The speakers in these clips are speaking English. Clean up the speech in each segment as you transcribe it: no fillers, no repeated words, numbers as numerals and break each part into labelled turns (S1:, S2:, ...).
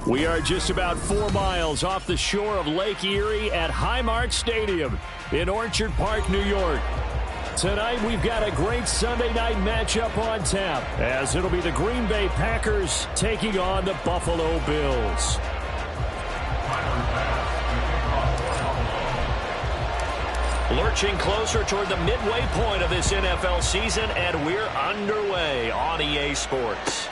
S1: We are just about 4 miles off the shore of Lake Erie at Highmark Stadium in Orchard Park, New York. Tonight, we've got a great Sunday night matchup on tap, as it'll be the Green Bay Packers taking on the Buffalo Bills. Lurching closer toward the midway point of this NFL season, and we're underway on EA Sports.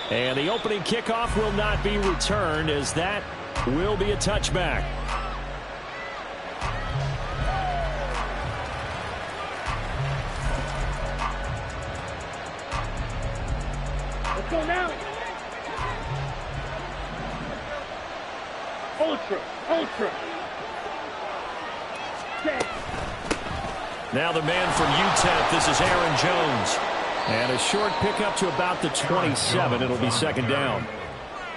S1: And the opening kickoff will not be returned, as that will be a touchback.
S2: Let's go now. Ultra.
S1: Now the man from UTEP, this is Aaron Jones. And a short pickup to about the 27. It'll be second down.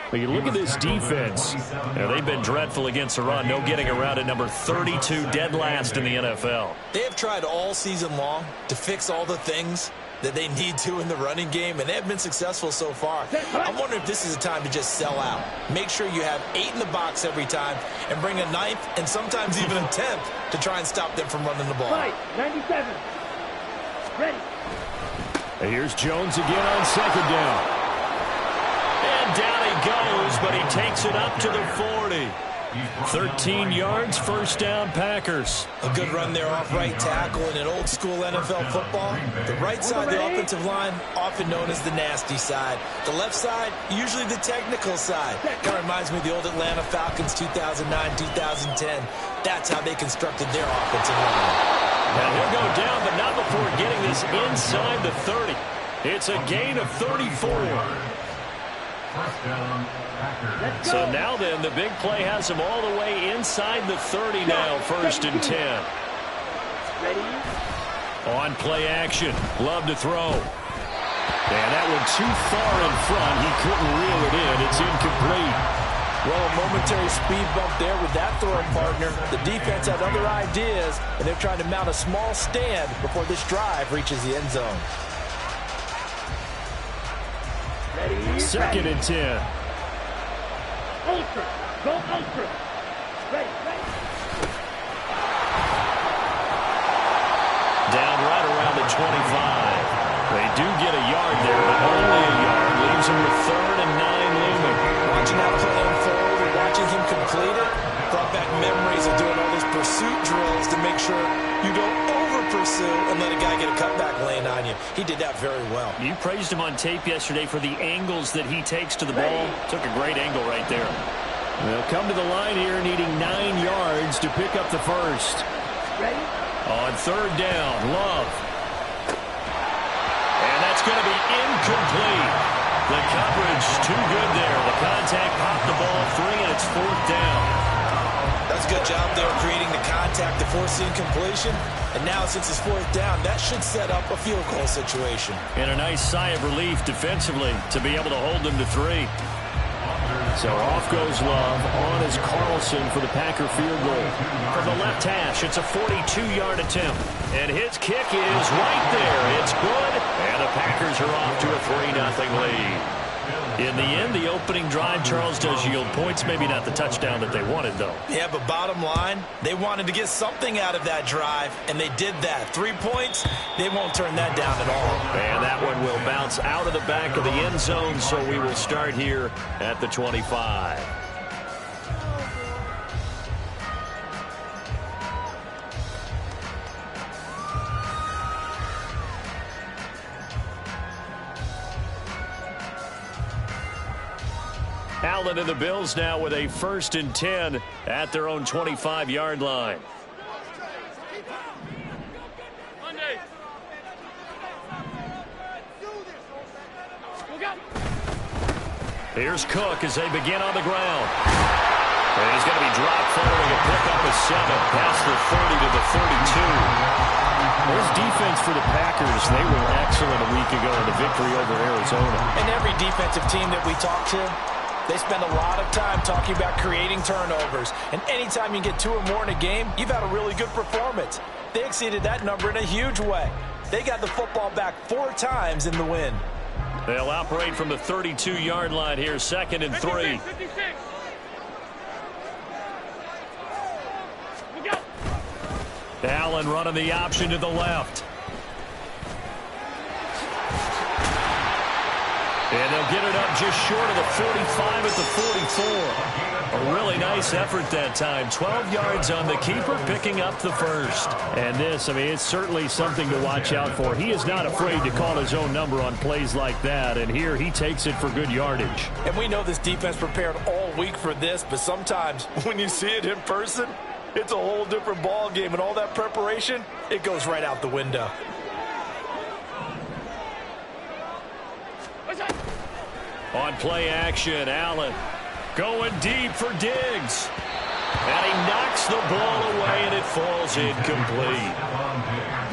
S1: But you look at this defense. They've been dreadful against the run. No getting around at number 32, dead last in the NFL.
S3: They have tried all season long to fix all the things that they need to in the running game, and they have been successful so far. I'm wondering if this is a time to just sell out. Make sure you have 8 in the box every time and bring a 9th and sometimes even a 10th to try and stop them from running the ball.
S2: Right, 97. Ready.
S1: And here's Jones again on second down. And down he goes, but he takes it up to the 40. 13 yards, first down, Packers.
S3: A good run there off right tackle in an old-school NFL football. The right side of the offensive line, often known as the nasty side. The left side, usually the technical side. Kind of reminds me of the old Atlanta Falcons 2009, 2010. That's how they constructed their offensive line.
S1: Now he'll go down, but not before getting this inside the 30. It's a gain of 34. So now then, the big play has him all the way inside the 30 now, first and 10.
S2: Ready?
S1: On play action, Love to throw. And that one too far in front. He couldn't reel it in. It's incomplete.
S3: Well, a momentary speed bump there with that throwing partner. The defense had other ideas, and they're trying to mount a small stand before this drive reaches the end zone.
S2: Ready?
S1: Second and 10.
S2: Ultra. Go ultra. Ready.
S1: Down right around the 25. They do get a yard there, but only a yard. Leaves him with 3rd and 9 looming.
S3: Watching that play unfold and watching him complete it brought back memories of doing all those pursuit drills to make sure you don't over-pursue and let a guy get a cutback lane on you. He did that very well.
S1: You praised him on tape yesterday for the angles that he takes to the ball. Took a great angle right there. They'll come to the line here needing 9 yards to pick up the first.
S2: Ready?
S1: On 3rd down, Love. And that's going to be incomplete. The coverage too good there. The contact popped the ball free, and it's 4th down.
S3: That's a good job there creating the contact to force the incompletion. And now since it's 4th down, that should set up a field goal situation.
S1: And a nice sigh of relief defensively to be able to hold them to 3. So off goes Love. On is Carlson for the Packer field goal. From the left hash, it's a 42-yard attempt. And his kick is right there. It's good. And the Packers are off to a 3-0 lead. In the end, the opening drive, Charles, does yield points. Maybe not the touchdown that they wanted, though.
S3: Yeah, but bottom line, they wanted to get something out of that drive, and they did that. 3 points, they won't turn that down at all.
S1: And that one will bounce out of the back of the end zone, so we will start here at the 25. Allen and the Bills now with a 1st and 10 at their own 25-yard line. Here's Cook as they begin on the ground. And he's going to be dropped following a pickup of 7 past the 30 to the 32. This defense for the Packers, they were excellent a week ago in the victory over Arizona.
S3: And every defensive team that we talk to, they spend a lot of time talking about creating turnovers. And anytime you get 2 or more in a game, you've had a really good performance. They exceeded that number in a huge way. They got the football back 4 times in the win.
S1: They'll operate from the 32-yard line here, 2nd and 3.
S2: 56.
S1: Allen running the option to the left. And they'll get it up just short of the 45 at the 44. A really nice effort that time. 12 yards on the keeper, picking up the first. And this, I mean, it's certainly something to watch out for. He is not afraid to call his own number on plays like that. And here he takes it for good yardage.
S3: And we know this defense prepared all week for this, but sometimes when you see it in person, it's a whole different ball game. And all that preparation, it goes right out the window.
S1: On play action, Allen going deep for Diggs. And he knocks the ball away, and it falls incomplete.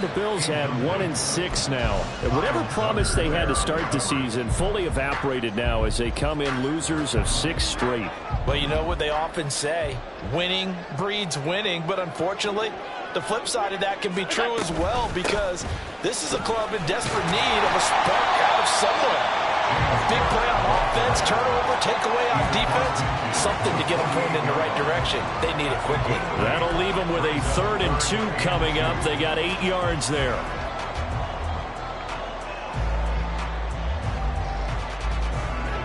S1: The Bills had 1-6 now. And whatever promise they had to start the season fully evaporated now as they come in losers of 6 straight.
S3: Well, you know what they often say, winning breeds winning, but unfortunately, the flip side of that can be true as well, because this is a club in desperate need of a spark out of somewhere. A big play on offense, turnover, takeaway on defense, something to get them pointed in the right direction. They need it quickly.
S1: That'll leave them with a 3rd and 2 coming up. They got 8 yards there.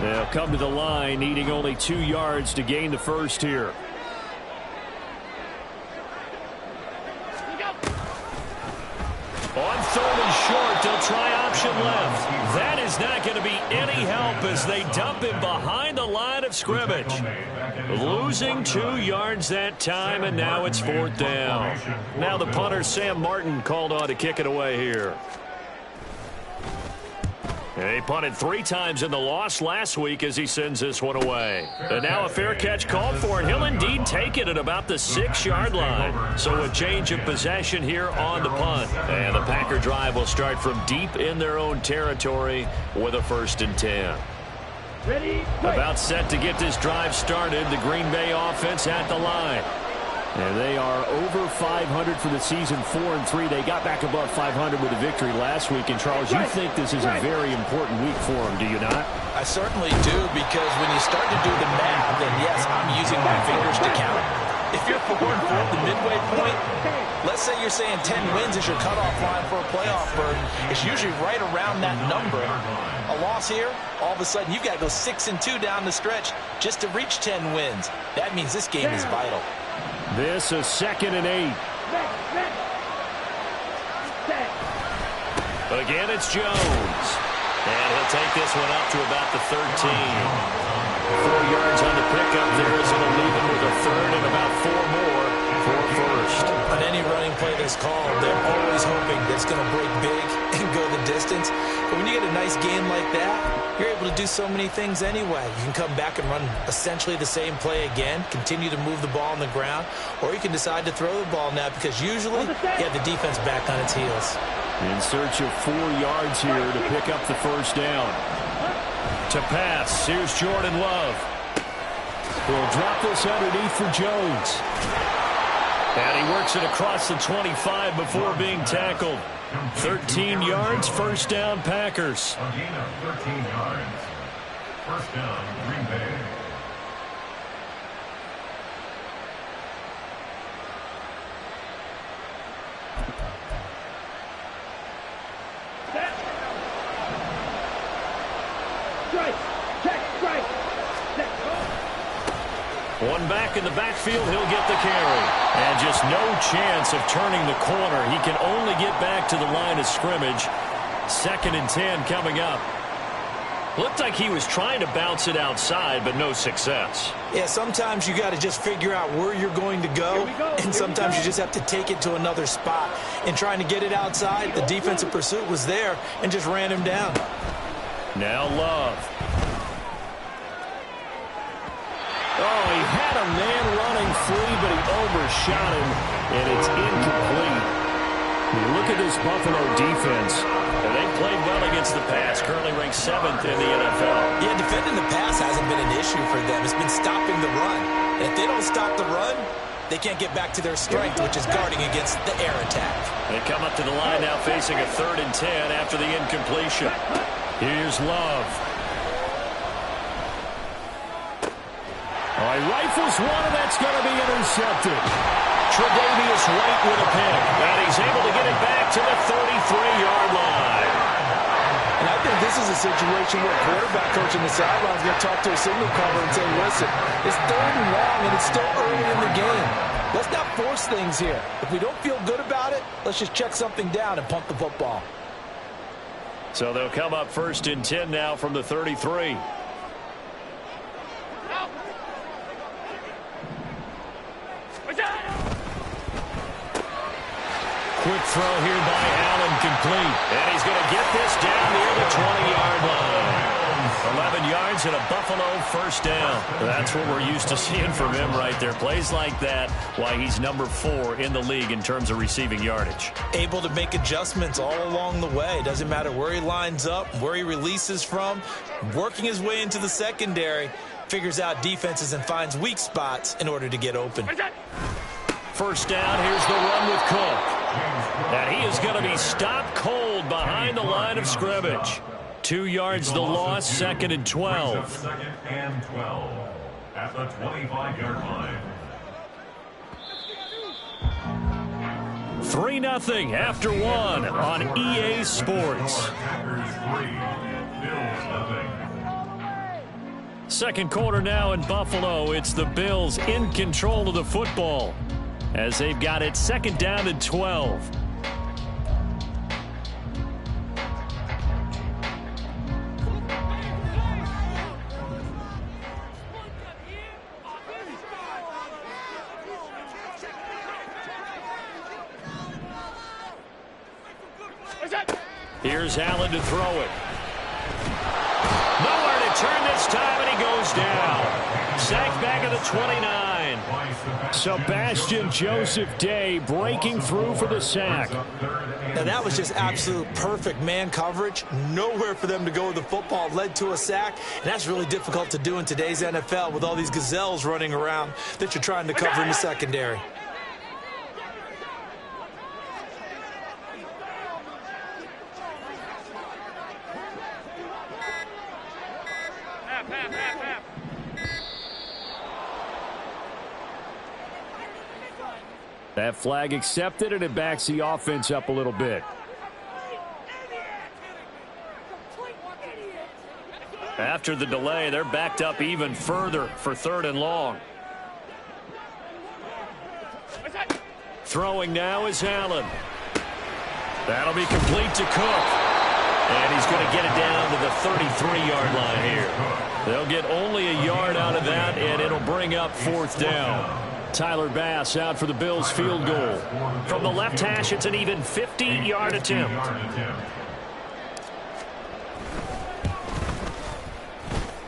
S1: They'll come to the line, needing only 2 yards to gain the first here. On 3rd and short, they'll try option left. That is not going to be any help as they dump him behind the line of scrimmage. Losing 2 yards that time, and now it's 4th down. Now the punter, Sam Martin, called on to kick it away here. He punted 3 times in the loss last week as he sends this one away. And now a fair catch called for, and he'll indeed take it at about the 6-yard line. So a change of possession here on the punt. And the Packer drive will start from deep in their own territory with a 1st and 10.
S2: Ready?
S1: About set to get this drive started, the Green Bay offense at the line. And they are over 500 for the season, 4-3. They got back above 500 with a victory last week. And, Charles, you think this is a very important week for them, do you not?
S3: I certainly do, because when you start to do the math, then, yes, I'm using my fingers to count. If you're 4-4 at the midway point, let's say you're saying 10 wins is your cutoff line for a playoff berth. It's usually right around that number. A loss here, all of a sudden you've got to go 6-2 down the stretch just to reach 10 wins. That means this game is vital.
S1: This is 2nd and 8. But again, it's Jones. And he'll take this one up to about the 13. 4 yards on the pickup there is going to leave him with a 3rd and about 4 more for a 1st.
S3: On any running play that's called, they're always hoping that it's going to break big and go the distance. But when you get a nice game like that, you're able to do so many things anyway. You can come back and run essentially the same play again, continue to move the ball on the ground, or you can decide to throw the ball now, because usually you have the defense back on its heels.
S1: In search of 4 yards here to pick up the 1st down. To pass, here's Jordan Love. He'll drop this underneath for Jones. And he works it across the 25 before being tackled. 13 yards, 1st down, Packers.
S4: A gain of 13 yards. 1st down, Green Bay.
S1: One back in the backfield, he'll get the carry. And just no chance of turning the corner. He can only get back to the line of scrimmage. 2nd and 10 coming up. Looked like he was trying to bounce it outside, but no success.
S3: Yeah, sometimes you got to just figure out where you're going to go, and sometimes you just have to take it to another spot. In trying to get it outside, the defensive pursuit was there and just ran him down.
S1: Now Love. Oh, he had a man running free, but he overshot him, and it's incomplete. You look at this Buffalo defense, and they played well against the pass, currently ranked 7th in the NFL.
S3: Yeah, defending the pass hasn't been an issue for them. It's been stopping the run. And if they don't stop the run, they can't get back to their strength, which is guarding against the air attack.
S1: They come up to the line now facing a 3rd and 10 after the incompletion. Here's Love. All right, rifles one, and that's going to be intercepted. Tre'Davious White with a pick, and he's able to get it back to the 33-yard line.
S3: And I think this is a situation where a quarterback coach on the sideline is going to talk to a signal caller and say, listen, it's 3rd and long, and it's still early in the game. Let's not force things here. If we don't feel good about it, let's just check something down and punt the football.
S1: So they'll come up 1st and 10 now from the 33. Quick throw here by Allen, complete. And he's going to get this down near the 20-yard line. 11 yards and a Buffalo 1st down. That's what we're used to seeing from him right there. Plays like that, why he's number 4 in the league in terms of receiving yardage.
S3: Able to make adjustments all along the way. Doesn't matter where he lines up, where he releases from. Working his way into the secondary. Figures out defenses and finds weak spots in order to get open.
S1: 1st down, here's the run with Cook. And he is going to be stopped cold behind the line of scrimmage. 2 yards the loss, 2nd and 12.
S4: 2nd and 12 at the 25-yard line.
S1: 3-0 after 1 on EA Sports. Second quarter now in Buffalo. It's the Bills in control of the football as they've got it 2nd down and 12. Here's Allen to throw it. Nowhere to turn this time, and he goes down. Sacked back at the 29. Sebastian Joseph Day breaking through for the sack.
S3: Now that was just absolute perfect man coverage. Nowhere for them to go with the football. Led to a sack. And that's really difficult to do in today's NFL with all these gazelles running around that you're trying to cover in the secondary.
S1: That flag accepted, and it backs the offense up a little bit. After the delay, they're backed up even further for 3rd and long. Throwing now is Allen. That'll be complete to Cook. And he's going to get it down to the 33-yard line here. They'll get only a yard out of that, and it'll bring up 4th down. Tyler Bass out for the Bills field goal. From the left hash, it's an even 50-yard attempt.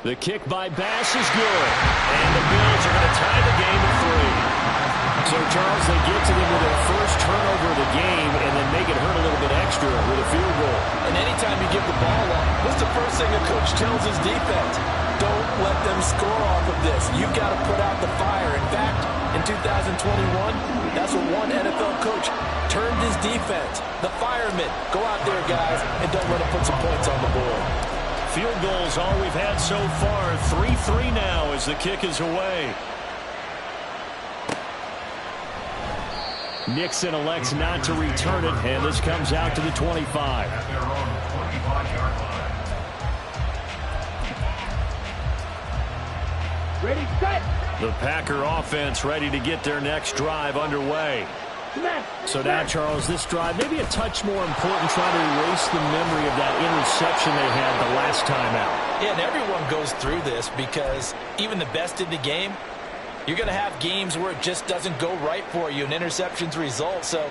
S1: The kick by Bass is good. And the Bills are going to tie the game at 3. So, Charles, they get to them with their first turnover of the game and then make it hurt a little bit extra with a field goal.
S3: And anytime you give the ball up, what's the first thing a coach tells his defense? Don't let them score off of this. You've got to put out the fire. In fact, in 2021, that's what one NFL coach turned his defense. The firemen. Go out there, guys, and don't let them put some points on the board.
S1: Field goals all we've had so far. 3-3 now as the kick is away. Nixon elects not to return it, and this comes out to the 25.
S4: At their own 25-yard line.
S2: Ready, set.
S1: The Packer offense ready to get their next drive underway. So now, Charles, this drive maybe a touch more important, trying to erase the memory of that interception they had the last time out.
S3: Yeah, and everyone goes through this because even the best in the game, you're going to have games where it just doesn't go right for you and interceptions result. So,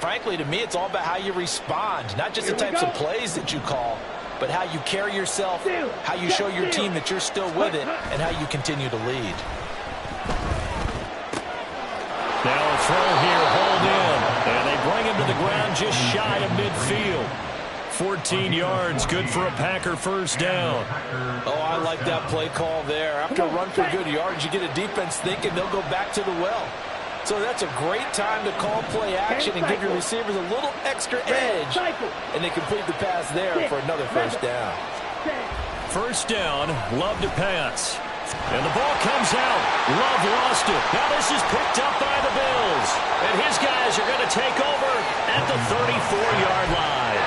S3: frankly, to me, it's all about how you respond, not just the types of plays that you call, but how you carry yourself, how you show your team that you're still with it, and how you continue to lead.
S1: Now a throw here, hold in, and they bring him to the ground just shy of midfield. 14 yards, good for a Packer first down.
S3: Oh, I like that play call there. After a run for good yards, you get a defense thinking they'll go back to the well. So that's a great time to call play action and give your receivers a little extra edge. And they complete the pass there for another first down.
S1: First down, Love to pass. And the ball comes out. Love lost it. Now this is picked up by the Bills. And his guys are going to take over at the 34-yard line.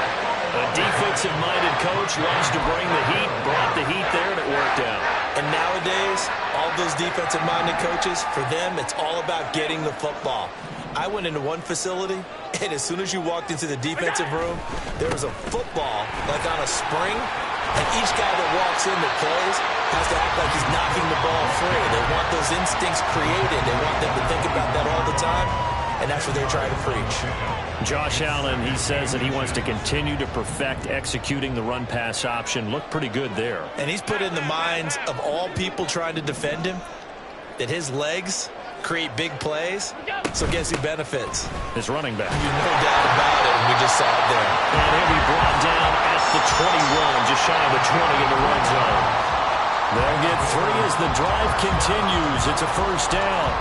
S1: A defensive-minded coach loves to bring the heat, brought the heat there, and it worked out.
S3: And nowadays, all those defensive-minded coaches, for them, it's all about getting the football. I went into one facility, and as soon as you walked into the defensive room, there was a football, like on a spring, and each guy that walks in that plays has to act like he's knocking the ball free. They want those instincts created. They want them to think about that all the time, and that's what they try to preach.
S1: Josh Allen, he says that he wants to continue to perfect executing the run-pass option. Looked pretty good there.
S3: And he's put in the minds of all people trying to defend him that his legs create big plays. So guess who benefits?
S1: His running back.
S3: No doubt about it. We just saw it there.
S1: And he'll be brought down at the 21, just shy of the 20 in the red zone. They'll get 3 as the drive continues. It's a first down.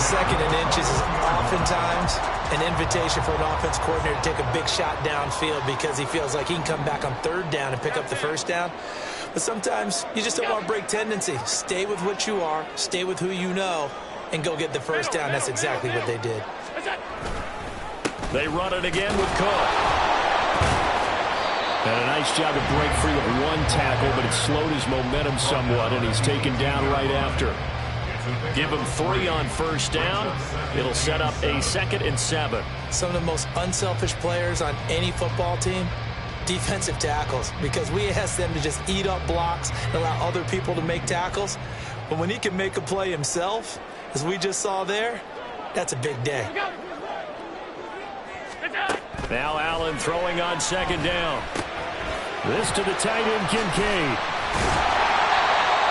S3: Second and inches is oftentimes an invitation for an offense coordinator to take a big shot downfield because he feels like he can come back on third down and pick up the first down. But sometimes you just don't want to break tendency. Stay with what you are, stay with who you know, and go get the first down. That's exactly what they did.
S1: They run it again with Cook. And a nice job to break free with one tackle, but it slowed his momentum somewhat, and he's taken down right after. Give him 3 on first down. It'll set up a 2nd and 7.
S3: Some of the most unselfish players on any football team, defensive tackles, because we ask them to just eat up blocks and allow other people to make tackles. But when he can make a play himself, as we just saw there, that's a big day.
S1: Now Allen throwing on 2nd down. This to the tight end, Kincaid.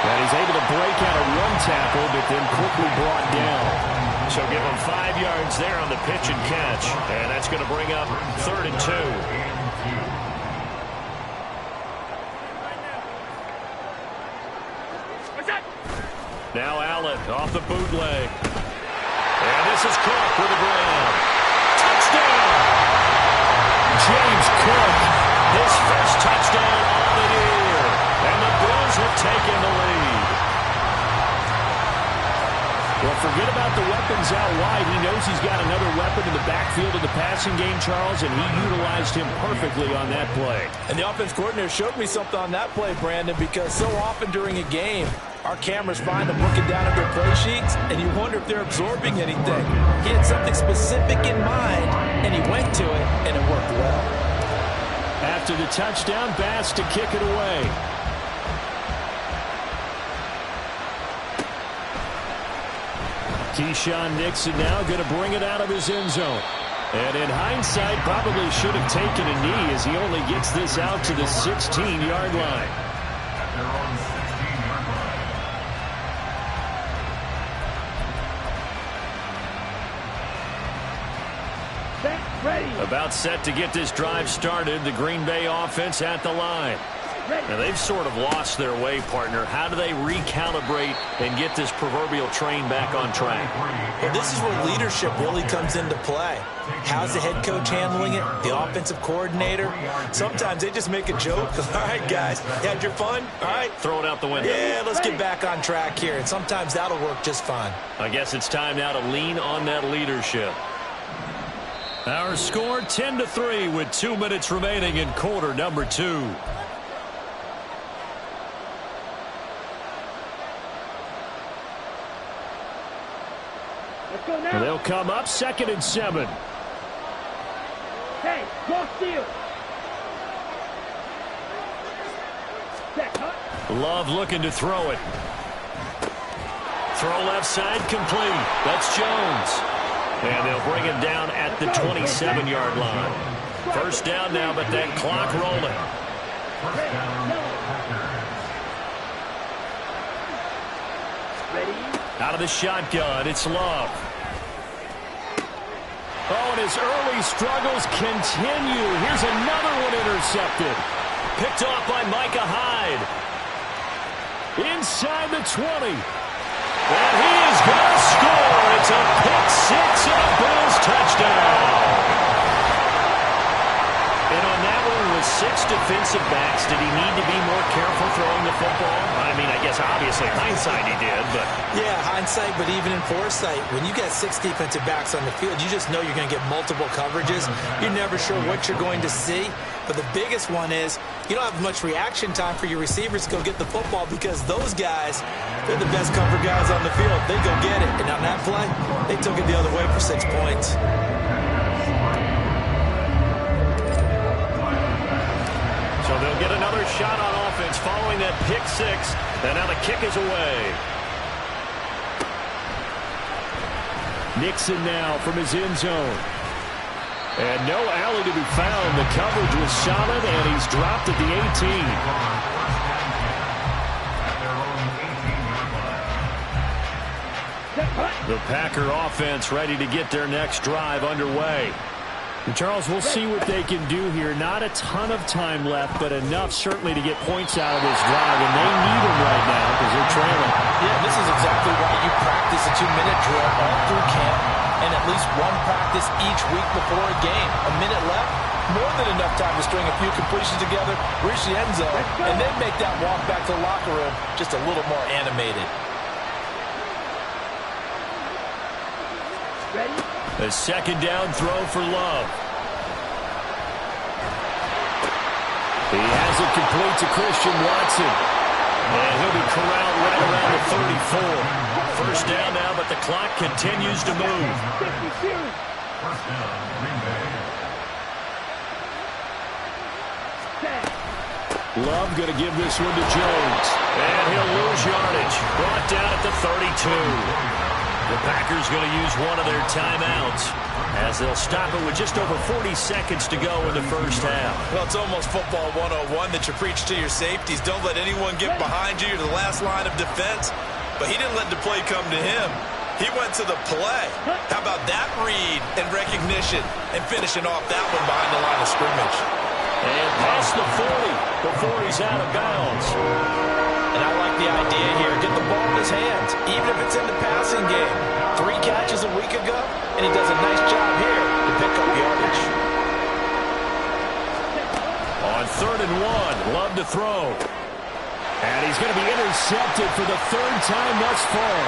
S1: And he's able to break out a run tackle, but then quickly brought down. So give him 5 yards there on the pitch and catch. And that's going to bring up 3rd and 2. Now Allen off the bootleg. And this is Cook with a grab. Touchdown! James Cook, his first touchdown on the year. And the Bills have taken the lead. Well, forget about the weapons out wide. He knows he's got another weapon in the backfield of the passing game, Charles, and he utilized him perfectly on that play.
S3: And the offense coordinator showed me something on that play, Brandon, because so often during a game, our cameras find them looking down at their play sheets, and you wonder if they're absorbing anything. He had something specific in mind, and he went to it, and it worked well.
S1: After the touchdown, Bass to kick it away. Keyshawn Nixon now going to bring it out of his end zone. And in hindsight, probably should have taken a knee as he only gets this out to the 16-yard line. About set to get this drive started. The Green Bay offense at the line. Now they've sort of lost their way, partner. How do they recalibrate and get this proverbial train back on track?
S3: Well, this is where leadership really comes into play. How's the head coach handling it? The offensive coordinator? Sometimes they just make a joke. All right, guys, you had your fun? All right.
S1: Throw it out the window.
S3: Yeah, let's get back on track here. And sometimes that'll work just fine.
S1: I guess it's time now to lean on that leadership. Our score 10-3 with 2 minutes remaining in quarter number 2.
S2: Let's go now.
S1: They'll come up 2nd and 7.
S2: Hey, go steal. Check, huh?
S1: Love looking to throw it. Throw left side complete. That's Jones. And they'll bring him down at the 27-yard line. First down now, but that clock rolling.
S2: Ready?
S1: Out of the shotgun, it's Love. Oh, and his early struggles continue. Here's another one intercepted. Picked off by Micah Hyde. Inside the 20. And he is he's going to score. It's a pick six and a Bills touchdown. And on that one, with 6 defensive backs, did he need to be more careful throwing the football? I mean, I guess obviously hindsight he did, but...
S3: Yeah, hindsight, but even in foresight, when you got 6 defensive backs on the field, you just know you're going to get multiple coverages. You're never sure what you're going to see. But the biggest one is you don't have much reaction time for your receivers to go get the football because those guys, they're the best cover guys on the field. They go get it. And on that play, they took it the other way for 6 points.
S1: So they'll get another shot on offense following that pick six. And now the kick is away. Nixon now from his end zone. And no alley to be found. The coverage was solid, and he's dropped at the 18. The Packer offense ready to get their next drive underway. And Charles, we'll see what they can do here. Not a ton of time left, but enough certainly to get points out of this drive, and they need them right now because they're trailing.
S3: Yeah, this is exactly why you practice a 2-minute drill all through camp and at least one practice each week before a game. A minute left, more than enough time to string a few completions together, reach the end zone, and then make that walk back to the locker room just a little more animated.
S2: Ready?
S1: A second down throw for Love. He has it complete to Christian Watson. And he'll be corralled right around the 34. First down now, but the clock continues to move.
S4: First down, Green Bay.
S1: Love going to give this one to Jones. And he'll lose yardage. Brought down at the 32. The Packers going to use one of their timeouts as they'll stop it with just over 40 seconds to go in the first half.
S3: Well, it's almost football 101 that you preach to your safeties. Don't let anyone get behind you. You're the last line of defense. But he didn't let the play come to him. He went to the play. How about that read and recognition and finishing off that one behind the line of scrimmage?
S1: And past the 40 before he's out of bounds.
S3: And I like the idea here. Get the ball in his hands, even if it's in the passing game. 3 catches a week ago, and he does a nice job here to pick up yardage.
S1: On 3rd and 1, Love to throw. And he's going to be intercepted for the 3rd time thus far.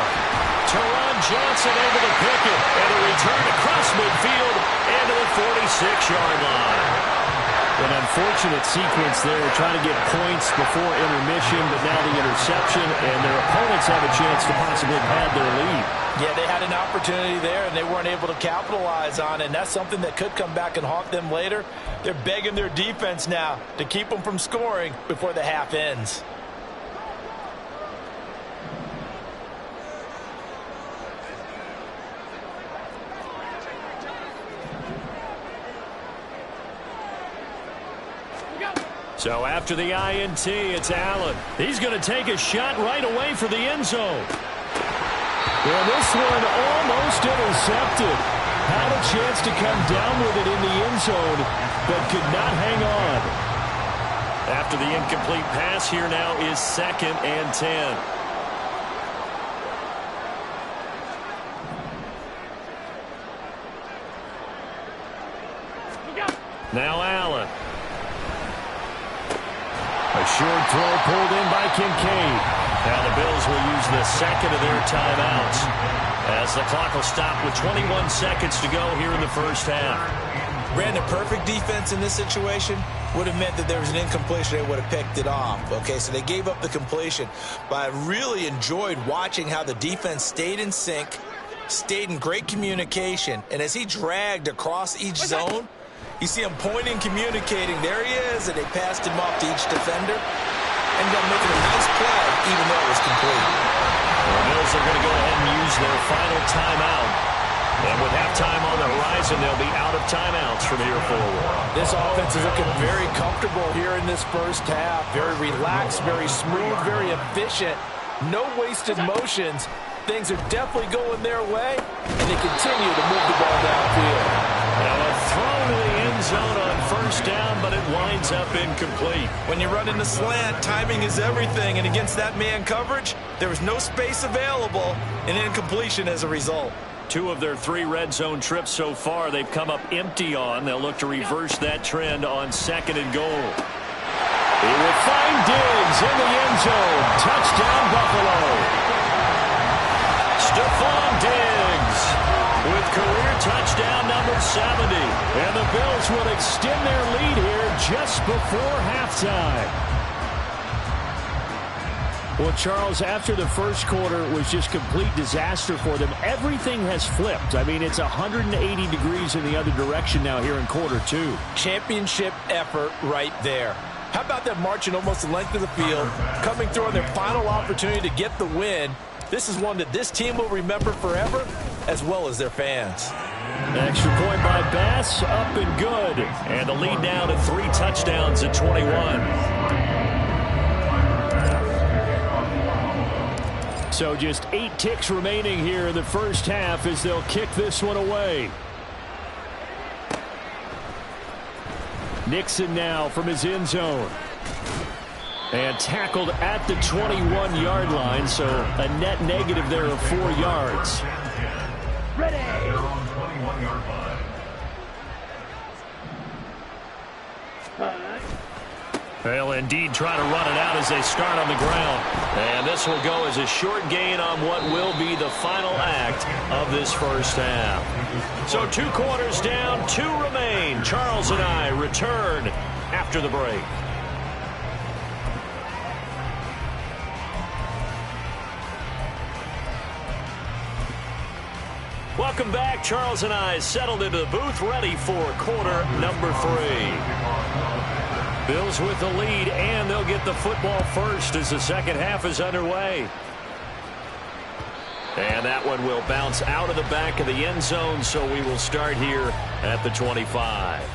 S1: Teron Johnson able to pick it, and a return across midfield into the 46-yard line. An unfortunate sequence there, trying to get points before intermission, but now the interception, and their opponents have a chance to possibly pad their lead.
S3: Yeah, they had an opportunity there, and they weren't able to capitalize on it, and that's something that could come back and haunt them later. They're begging their defense now to keep them from scoring before the half ends.
S1: So after the INT, it's Allen. He's going to take a shot right away for the end zone. Well, this one almost intercepted. Had a chance to come down with it in the end zone, but could not hang on. After the incomplete pass, here now is 2nd and 10. Now Allen. A short throw pulled in by Kincaid. Now the Bills will use the 2nd of their timeouts as the clock will stop with 21 seconds to go here in the first half.
S3: Brandon, perfect defense in this situation would have meant that there was an incompletion. They would have picked it off. Okay, so they gave up the completion. But I really enjoyed watching how the defense stayed in sync, stayed in great communication, and as he dragged across each zone, you see him pointing, communicating. There he is, and they passed him off to each defender. Ended up making a nice play, even though it was complete.
S1: The Bills are going to go ahead and use their final timeout. And with halftime on the horizon, they'll be out of timeouts from here forward.
S3: This offense is looking very comfortable here in this first half. Very relaxed, very smooth, very efficient. No wasted motions. Things are definitely going their way, and they continue to move the ball downfield.
S1: Now a throw to the end end zone on first down, but it winds up incomplete.
S3: When you run in the slant, timing is everything, and against that man coverage, there was no space available, and incompletion as a result.
S1: 2 of their 3 red zone trips so far, they've come up empty on. They'll look to reverse that trend on 2nd and goal. He will find Diggs in the end zone. Touchdown, Buffalo. Stephon Diggs with career touchdown number 70. And the Bills will extend their lead here just before halftime. Well, Charles, after the first quarter was just complete disaster for them, everything has flipped. I mean, it's 180 degrees in the other direction now here in quarter 2.
S3: Championship effort right there. How about that marching almost the length of the field, coming through on their final opportunity to get the win? This is one that this team will remember forever, as well as their fans.
S1: Extra point by Bass, up and good. And the lead now to 3 touchdowns at 21. So just 8 ticks remaining here in the first half as they'll kick this one away. Nixon now from his end zone. And tackled at the 21-yard line, so a net negative there of 4 yards.
S2: Ready.
S1: They'll indeed try to run it out as they start on the ground. And this will go as a short gain on what will be the final act of this first half. So 2 quarters down, 2 remain. Charles and I return after the break. Welcome back. Charles and I settled into the booth, ready for quarter number 3. Bills with the lead, and they'll get the football first as the second half is underway. And that one will bounce out of the back of the end zone, so we will start here at the 25.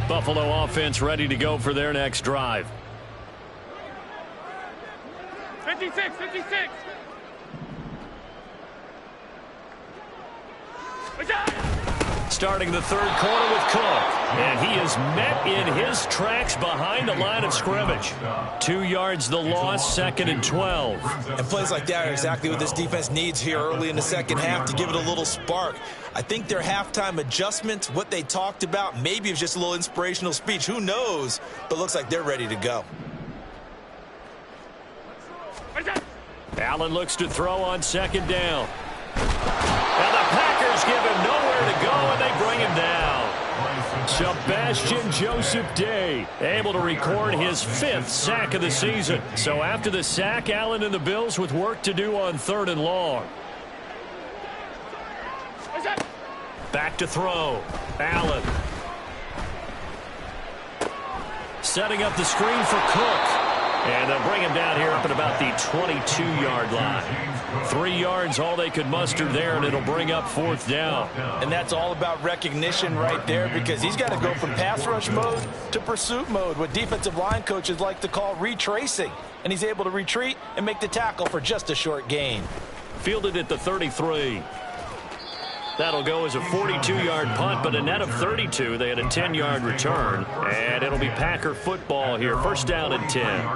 S1: Buffalo offense ready to go for their next drive.
S2: 56, 56.
S1: Starting the third quarter with Cook. And he is met in his tracks behind the line of scrimmage. 2 yards the loss, 2nd and 12.
S3: And plays like that are exactly what this defense needs here early in the second half to give it a little spark. I think their halftime adjustments, what they talked about, maybe it was just a little inspirational speech. Who knows? But looks like they're ready to go.
S1: Allen looks to throw on 2nd down. And the Packers give him nowhere to go, and they bring him down. Sebastian Joseph Day able to record his 5th sack of the season. So after the sack, Allen and the Bills with work to do on 3rd and long. Back to throw. Allen. Setting up the screen for Cook. And they'll bring him down here up at about the 22-yard line. 3 yards, all they could muster there, and it'll bring up 4th down.
S3: And that's all about recognition right there, because he's got to go from pass rush mode to pursuit mode, what defensive line coaches like to call retracing. And he's able to retreat and make the tackle for just a short gain.
S1: Fielded at the 33. That'll go as a 42-yard punt, but a net of 32. They had a 10-yard return, and it'll be Packer football here. First down and 10.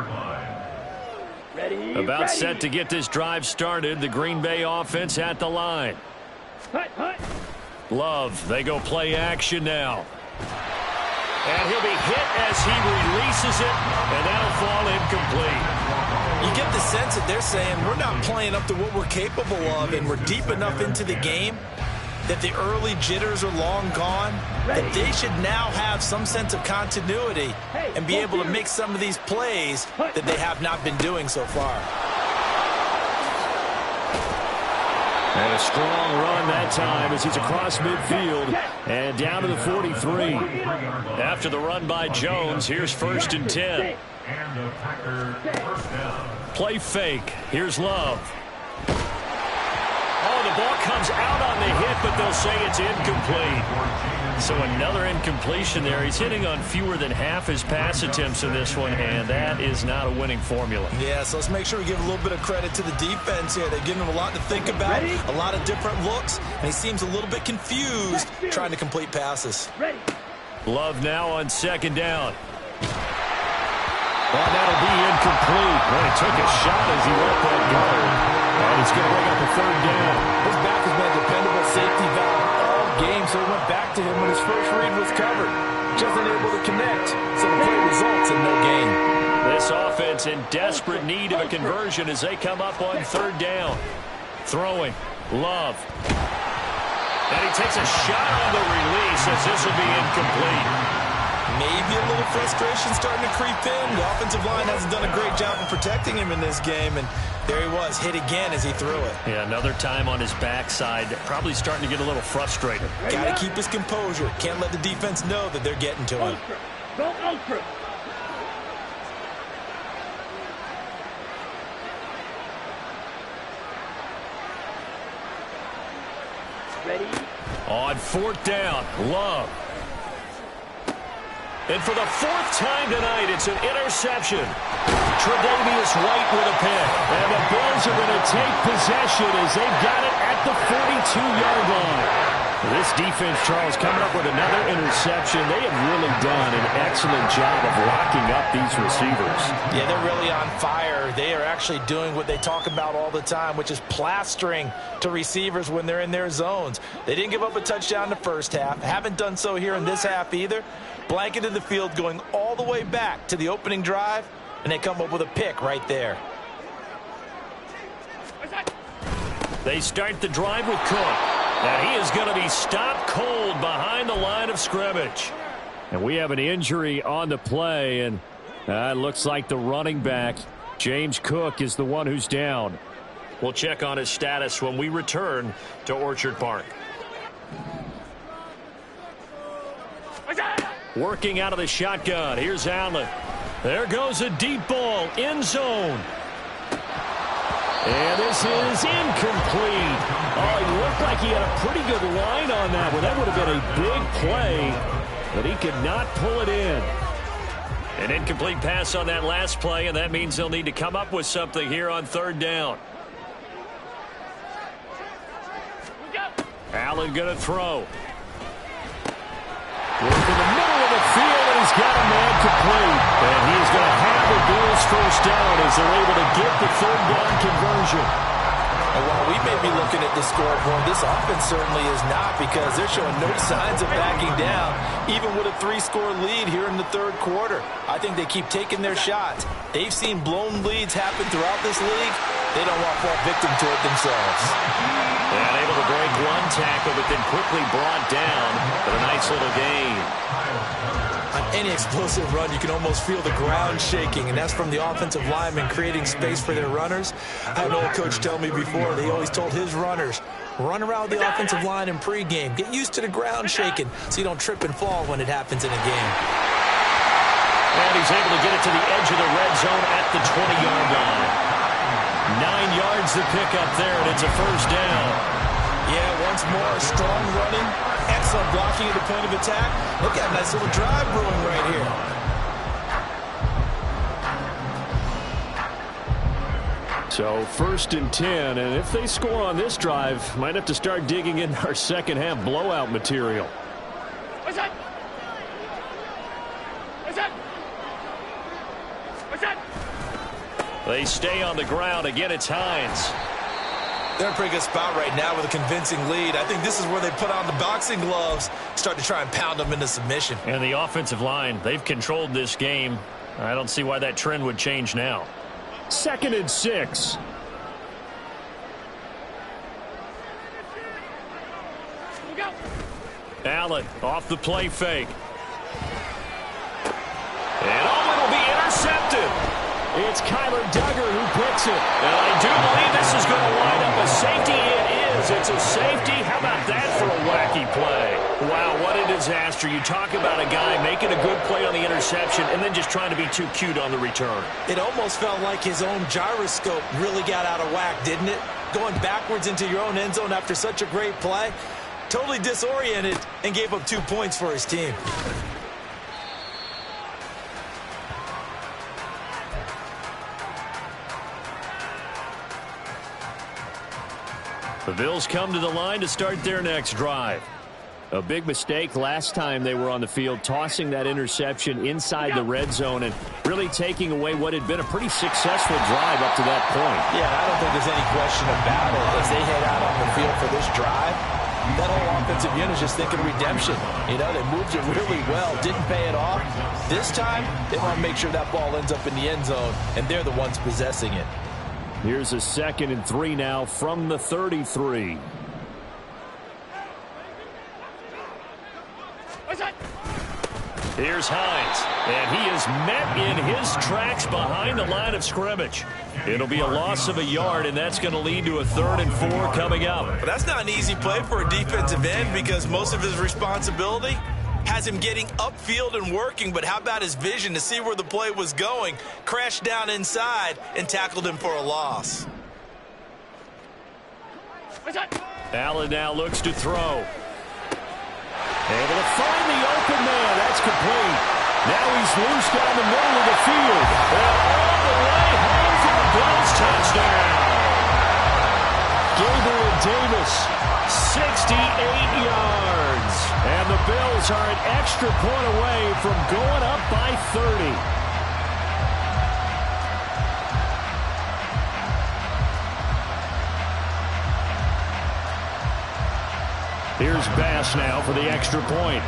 S1: About set to get this drive started. The Green Bay offense at the line. Love, they go play action now. And he'll be hit as he releases it, and that'll fall incomplete.
S3: You get the sense that they're saying we're not playing up to what we're capable of, and we're deep enough into the game that the early jitters are long gone, that they should now have some sense of continuity and be able to make some of these plays that they have not been doing so far.
S1: And a strong run that time as he's across midfield and down to the 43. After the run by Jones, here's 1st and 10. Play fake. Here's Love. Oh, the ball comes out on the hit, but they'll they'll say it's incomplete. So another incompletion there. He's hitting on fewer than half his pass attempts in this one, and that is not a winning formula.
S3: Yeah, so let's make sure we give a little bit of credit to the defense here. They've given him a lot to think about, a lot of different looks, and he seems a little bit confused trying to complete passes.
S1: Love now on second down. And that'll be incomplete. Well, he took a shot as he let that go. And it's going to bring up a third down.
S5: His back has been a dependable safety valve all game, so it went back to him when his first read was covered. Just unable to connect, so the play results in no gain.
S1: This offense in desperate need of a conversion as they come up on third down. Throwing. Love. And he takes a shot on the release as this will be incomplete.
S3: Maybe a little frustration starting to creep in. The offensive line hasn't done a great job of protecting him in this game, and there he was, hit again as he threw it.
S1: Yeah, another time on his backside, probably starting to get a little frustrated.
S3: Got to keep his composure. Can't let the defense know that they're getting to him.
S2: Go ultra. Ready?
S1: On fourth down, Love. And for the fourth time tonight, it's an interception. Tre'Davious White with a pick. And the Bills are going to take possession as they've got it at the 42-yard line. This defense, Charles, coming up with another interception. They have really done an excellent job of locking up these receivers.
S3: Yeah, they're really on fire. They are actually doing what they talk about all the time, which is plastering to receivers when they're in their zones. They didn't give up a touchdown in the first half. Haven't done so here in this half either. Blanketed the field going all the way back to the opening drive, and they come up with a pick right there.
S1: They start the drive with Cook. And he is going to be stopped cold behind the line of scrimmage. And we have an injury on the play, and it looks like the running back, James Cook, is the one who's down. We'll check on his status when we return to Orchard Park. Working out of the shotgun. Here's Allen. There goes a deep ball. End zone. And this is incomplete. Oh, he looked like he had a pretty good line on that one. That would have been a big play, but he could not pull it in. An incomplete pass on that last play, and that means they'll need to come up with something here on third down. Allen going to throw. Working the middle of the field, and he's got a man complete. And he is going to have the Bills first down as they're able to get the third down conversion.
S3: And while we may be looking at the scoreboard, this offense certainly is not, because they're showing no signs of backing down, even with a 3-score lead here in the third quarter. I think they keep taking their shots. They've seen blown leads happen throughout this league. They don't want to fall victim to it themselves.
S1: And able to break one tackle, but then quickly brought down for a nice little gain.
S3: On any explosive run, you can almost feel the ground shaking, and that's from the offensive linemen creating space for their runners. I had an old coach tell me before, they always told his runners, run around the offensive line in pregame. Get used to the ground shaking so you don't trip and fall when it happens in a game.
S1: And he's able to get it to the edge of the red zone at the 20-yard line. 9 yards to pick up there, and it's a first down.
S3: Yeah, once more, strong running, excellent blocking at the point of attack. Look at a nice little drive brewing right here.
S1: So first and 10, and if they score on this drive, might have to start digging in our second half blowout material.
S2: What's that? What's that? What's that?
S1: They stay on the ground. Again, it's Hines.
S3: They're in a pretty good spot right now with a convincing lead. I think this is where they put on the boxing gloves, start to try and pound them into submission.
S1: And the offensive line, they've controlled this game. I don't see why that trend would change now. 2nd and 6. Allen off the play fake. And it'll be intercepted. It's Kyler Duggar who picks it. And I do believe this is going to wind up a safety. It is. It's a safety. How about that for a wacky play? Wow, what a disaster. You talk about a guy making a good play on the interception and then just trying to be too cute on the return.
S3: It almost felt like his own gyroscope really got out of whack, didn't it? Going backwards into your own end zone after such a great play. totally disoriented and gave up 2 points for his team.
S1: The Bills come to the line to start their next drive. A big mistake last time they were on the field, tossing that interception inside the red zone and really taking away what had been a pretty successful drive up to that point.
S3: Yeah, I don't think there's any question about it. As they head out on the field for this drive, that whole offensive unit is just thinking redemption. You know, they moved it really well, didn't pay it off. This time, they want to make sure that ball ends up in the end zone, and they're the ones possessing it.
S1: Here's a 2nd and 3 now from the 33. Here's Hines, and he is met in his tracks behind the line of scrimmage. It'll be a loss of a yard, and that's going to lead to a 3rd and 4 coming up.
S3: But that's not an easy play for a defensive end because most of his responsibility has him getting upfield and working, but how about his vision to see where the play was going, crashed down inside, and tackled him for a loss.
S1: Allen now looks to throw. Able to find the open man. That's complete. Now he's loose down the middle of the field. And all the way home for the Bills touchdown. Gabriel Davis, 68 yards. And the Bills are an extra point away from going up by 30. Here's Bass now for the extra point.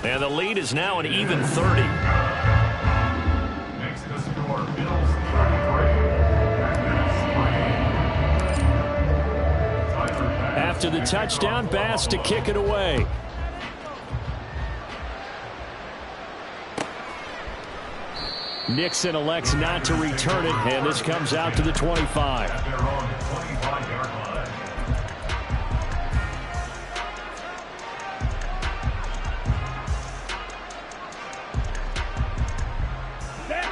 S1: And the lead is now an even 30.
S4: Next to score, Bills 33.
S1: After the touchdown, Bass to kick it away. Nixon elects not to return it, and this comes out to the 25.
S4: At their own 25-yard line.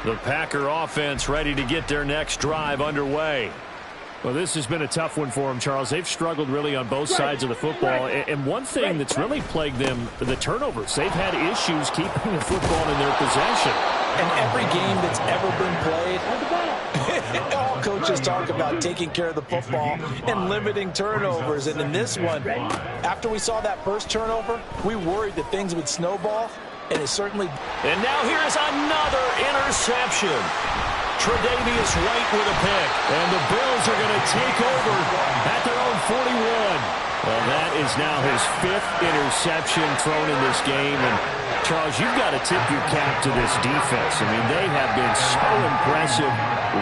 S1: The Packer offense ready to get their next drive underway. Well, this has been a tough one for them, Charles. They've struggled really on both sides of the football. And one thing that's really plagued them, the turnovers. They've had issues keeping the football in their possession.
S3: And every game that's ever been played, all coaches talk about taking care of the football and limiting turnovers. And in this one, after we saw that first turnover, we worried that things would snowball, and it certainly.
S1: And now here is another interception. Tre'Davious White with a pick. And the Bills are going to take over at their own 41. Well, that is now his 5th interception thrown in this game. And, Charles, you've got to tip your cap to this defense. I mean, they have been so impressive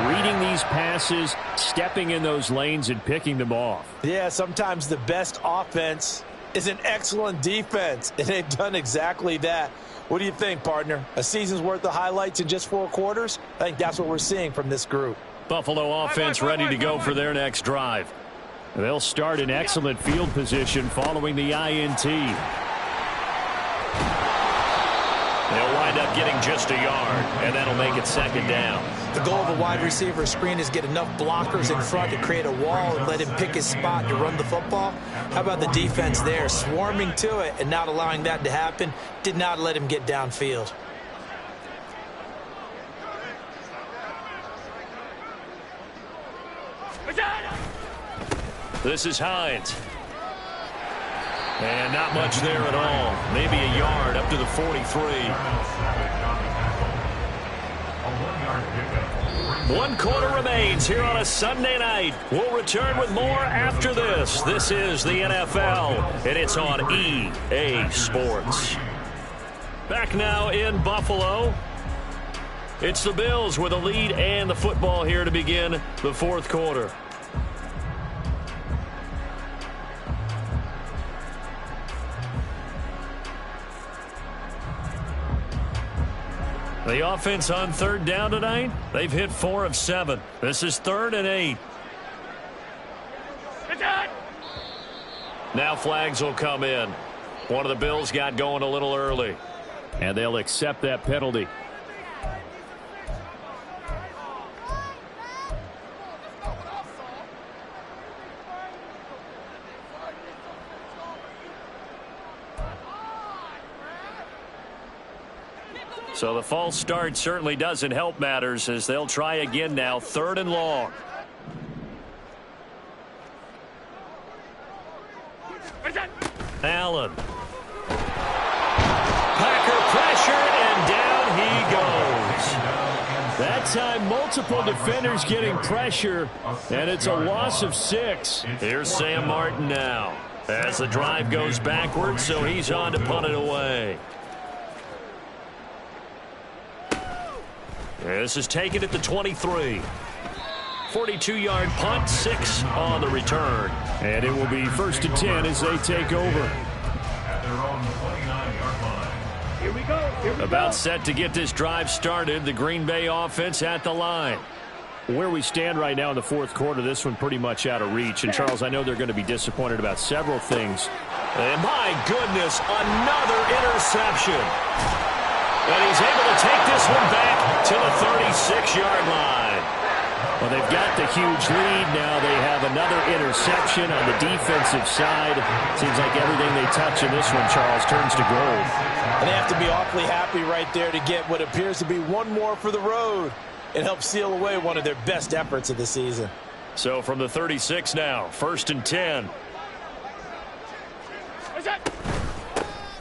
S1: reading these passes, stepping in those lanes, and picking them off.
S3: Yeah, sometimes the best offense is an excellent defense, and they've done exactly that. What do you think, partner? A season's worth of highlights in just 4 quarters? I think that's what we're seeing from this group.
S1: Buffalo offense ready to go for their next drive. They'll start in excellent field position following the INT. They'll wind up getting just a yard, and that'll make it 2nd down.
S3: The goal of a wide receiver screen is get enough blockers in front to create a wall and let him pick his spot to run the football. How about the defense there, swarming to it and not allowing that to happen? Did not let him get downfield.
S1: This is Hines. And not much there at all. Maybe a yard up to the 43. 1 quarter remains here on a Sunday night. We'll return with more after this. This is the NFL, and it's on EA Sports. Back now in Buffalo. It's the Bills with a lead and the football here to begin the 4th quarter. The offense on 3rd down tonight, they've hit 4 of 7. This is 3rd and 8. Now flags will come in. One of the Bills got going a little early, and they'll accept that penalty. So the false start certainly doesn't help matters as they'll try again now, 3rd and long. Allen. Packer pressured, and down he goes. That time, multiple defenders getting pressure, and it's a loss of 6. Here's Sam Martin now as the drive goes backwards, so he's on to punt it away. This is taken at the 23. 42-yard punt, 6 on the return. And it will be 1st and 10 as they take over.
S4: At their own 29-yard line.
S2: Here we go.
S1: About set to get this drive started. The Green Bay offense at the line. Where we stand right now in the 4th quarter, this one pretty much out of reach. And, Charles, I know they're going to be disappointed about several things. And, my goodness, another interception. And he's able to take this one back to the 36-yard line. Well, they've got the huge lead. Now they have another interception on the defensive side. Seems like everything they touch in this one, Charles, turns to gold.
S3: And they have to be awfully happy right there to get what appears to be one more for the road. It helps seal away one of their best efforts of the season.
S1: So from the 36 now, 1st and 10.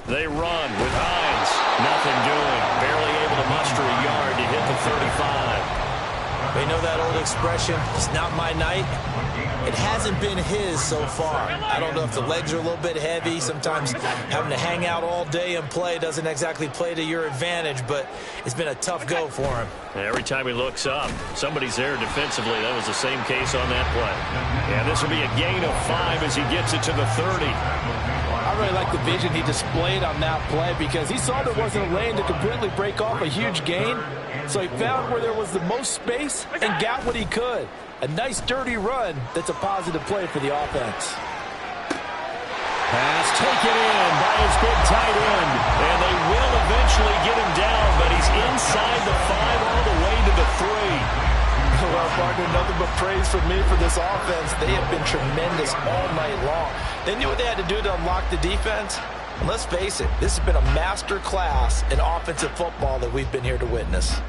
S1: They run with Hines. Nothing doing. Barely able to muster a yard to hit the 35.
S3: They know that old expression, it's not my night. It hasn't been his so far. I don't know if the legs are a little bit heavy. Sometimes having to hang out all day and play doesn't exactly play to your advantage, but it's been a tough go for him.
S1: Every time he looks up, somebody's there defensively. That was the same case on that play. Yeah, this will be a gain of 5 as he gets it to the 30.
S5: I really like the vision he displayed on that play because he saw there wasn't a lane to completely break off a huge gain. So he found where there was the most space and got what he could. A nice, dirty run that's a positive play for the offense.
S1: Pass taken in by his big tight end. And they will eventually get him down, but he's inside the 5 all the way to the 3.
S5: Well, partner, nothing but praise from me for this offense. They have been tremendous all night long. They knew what they had to do to unlock the defense. And let's face it, this has been a master class in offensive football that we've been here to witness.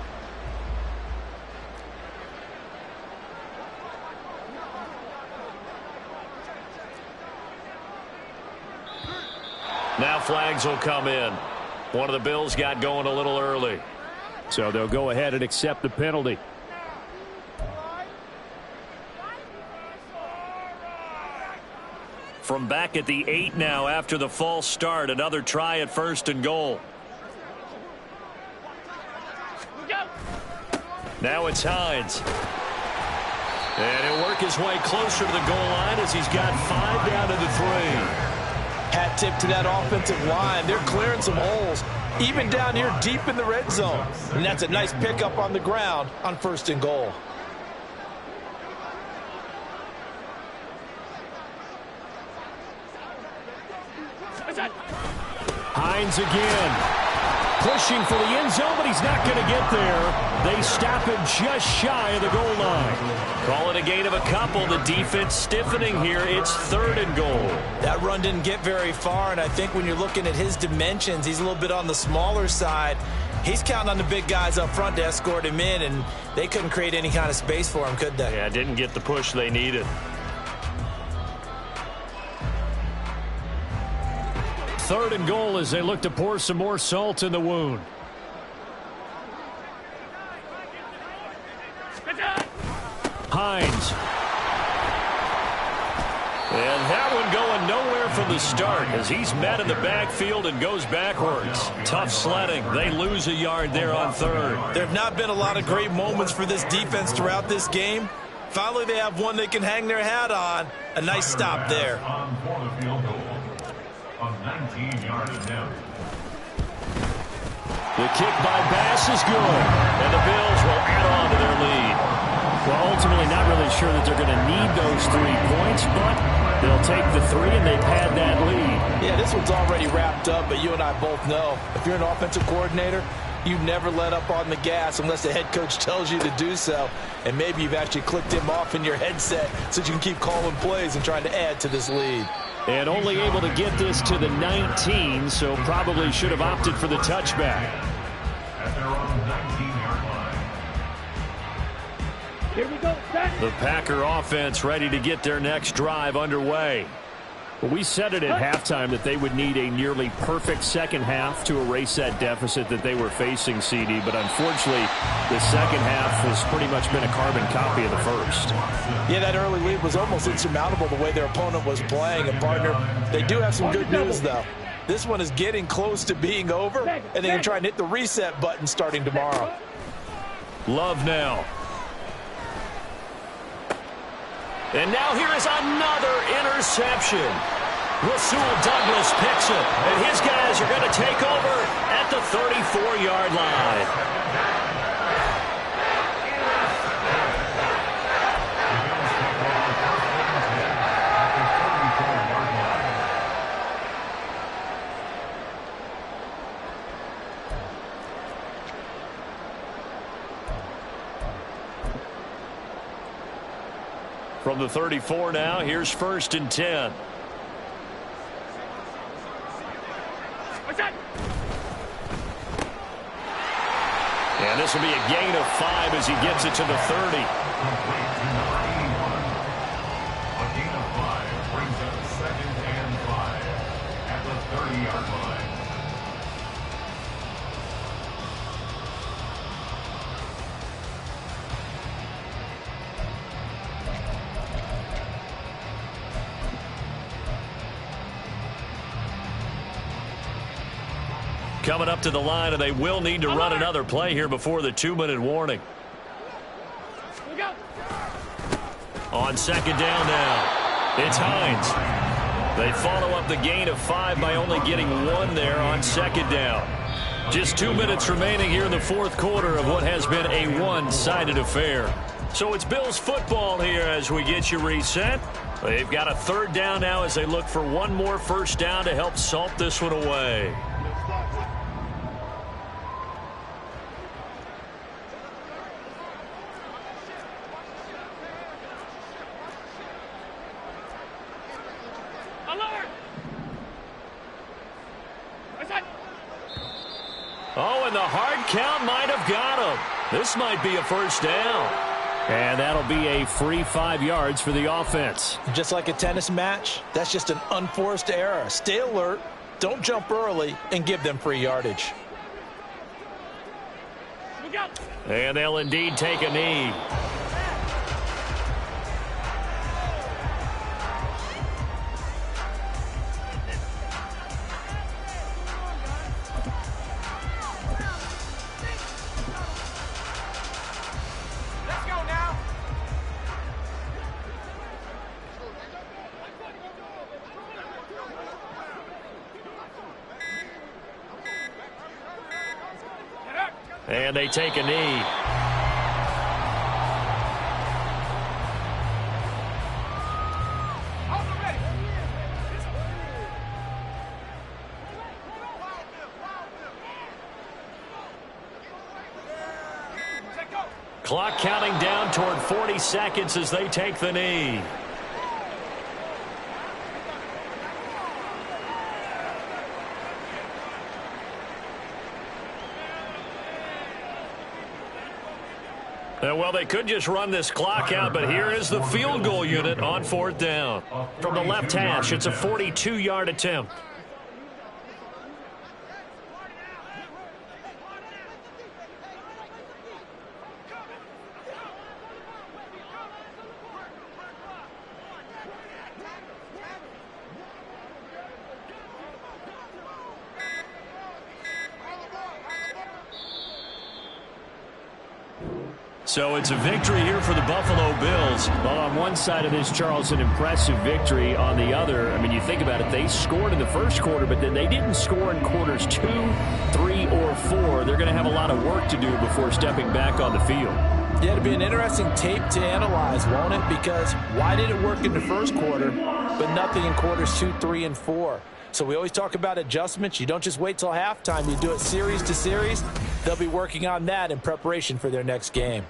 S1: Now flags will come in. One of the Bills got going a little early. So they'll go ahead and accept the penalty. From back at the 8 now after the false start, another try at 1st and goal. Now it's Hines. And he'll work his way closer to the goal line as he's got 5 down to the 3.
S5: Hat tip to that offensive line. They're clearing some holes, even down here deep in the red zone. And that's a nice pickup on the ground on 1st and goal.
S1: Hines again. Pushing for the end zone, but he's not going to get there. They stop him just shy of the goal line. Call it a gain of a couple. The defense stiffening here. It's 3rd and goal.
S3: That run didn't get very far, and I think when you're looking at his dimensions, he's a little bit on the smaller side. He's counting on the big guys up front to escort him in, and they couldn't create any kind of space for him, could they?
S1: Yeah, didn't get the push they needed. 3rd and goal as they look to pour some more salt in the wound. Hines. And that one going nowhere from the start as he's met in the backfield and goes backwards. Tough sledding. They lose a yard there on 3rd.
S3: There have not been a lot of great moments for this defense throughout this game. Finally, they have one they can hang their hat on. A nice stop there.
S4: On for the field goal. A 19-yard attempt.
S1: The kick by Bass is good, and the Bills will add on to their lead. Well, ultimately not really sure that they're going to need those 3 points, but they'll take the 3, and they've had that lead.
S5: Yeah, this one's already wrapped up, but you and I both know if you're an offensive coordinator, you never let up on the gas unless the head coach tells you to do so. And maybe you've actually clicked him off in your headset so you can keep calling plays and trying to add to this lead.
S1: And only able to get this to the 19, so probably should have opted for the touchback.
S4: At their
S2: Here we go. Set.
S1: The Packer offense ready to get their next drive underway. Well, we said it at halftime that they would need a nearly perfect second half to erase that deficit that they were facing, CD. But unfortunately, the second half has pretty much been a carbon copy of the first.
S5: Yeah, that early lead was almost insurmountable the way their opponent was playing. And, partner, they do have some good news, though. This one is getting close to being over, and they can try and hit the reset button starting tomorrow.
S1: Love now. And now here is another interception. Rasul Douglas picks it, and his guys are going to take over at the 34-yard line. From the 34 now, here's 1st and 10. And this will be a gain of 5 as he gets it to the 30.
S4: A gain of 5 brings up 2nd and 5 at the 30-yard line.
S1: Coming up to the line, and they will need to run another play here before the 2-minute warning. On 2nd down now, it's Hines. They follow up the gain of 5 by only getting 1 there on 2nd down. Just 2 minutes remaining here in the 4th quarter of what has been a one-sided affair. So it's Bills football here as we get you reset. They've got a 3rd down now as they look for one more 1st down to help salt this one away. Oh, and the hard count might have got him. This might be a 1st down. And that'll be a free 5 yards for the offense.
S5: Just like a tennis match, that's just an unforced error. Stay alert, don't jump early, and give them free yardage.
S1: And they'll indeed take a knee. And they take a knee. Clock counting down toward 40 seconds as they take the knee. Well, they could just run this clock out, but here is the field goal unit on 4th down. From the left hash, it's a 42-yard attempt. So it's a victory here for the Buffalo Bills. Well, on one side of this, Charles, an impressive victory. On the other, I mean, you think about it, they scored in the 1st quarter, but then they didn't score in quarters 2, 3, or 4. They're going to have a lot of work to do before stepping back on the field.
S5: Yeah, it'll be an interesting tape to analyze, won't it? Because why did it work in the 1st quarter, but nothing in quarters 2, 3, and 4? So we always talk about adjustments. You don't just wait till halftime. You do it series to series. They'll be working on that in preparation for their next game.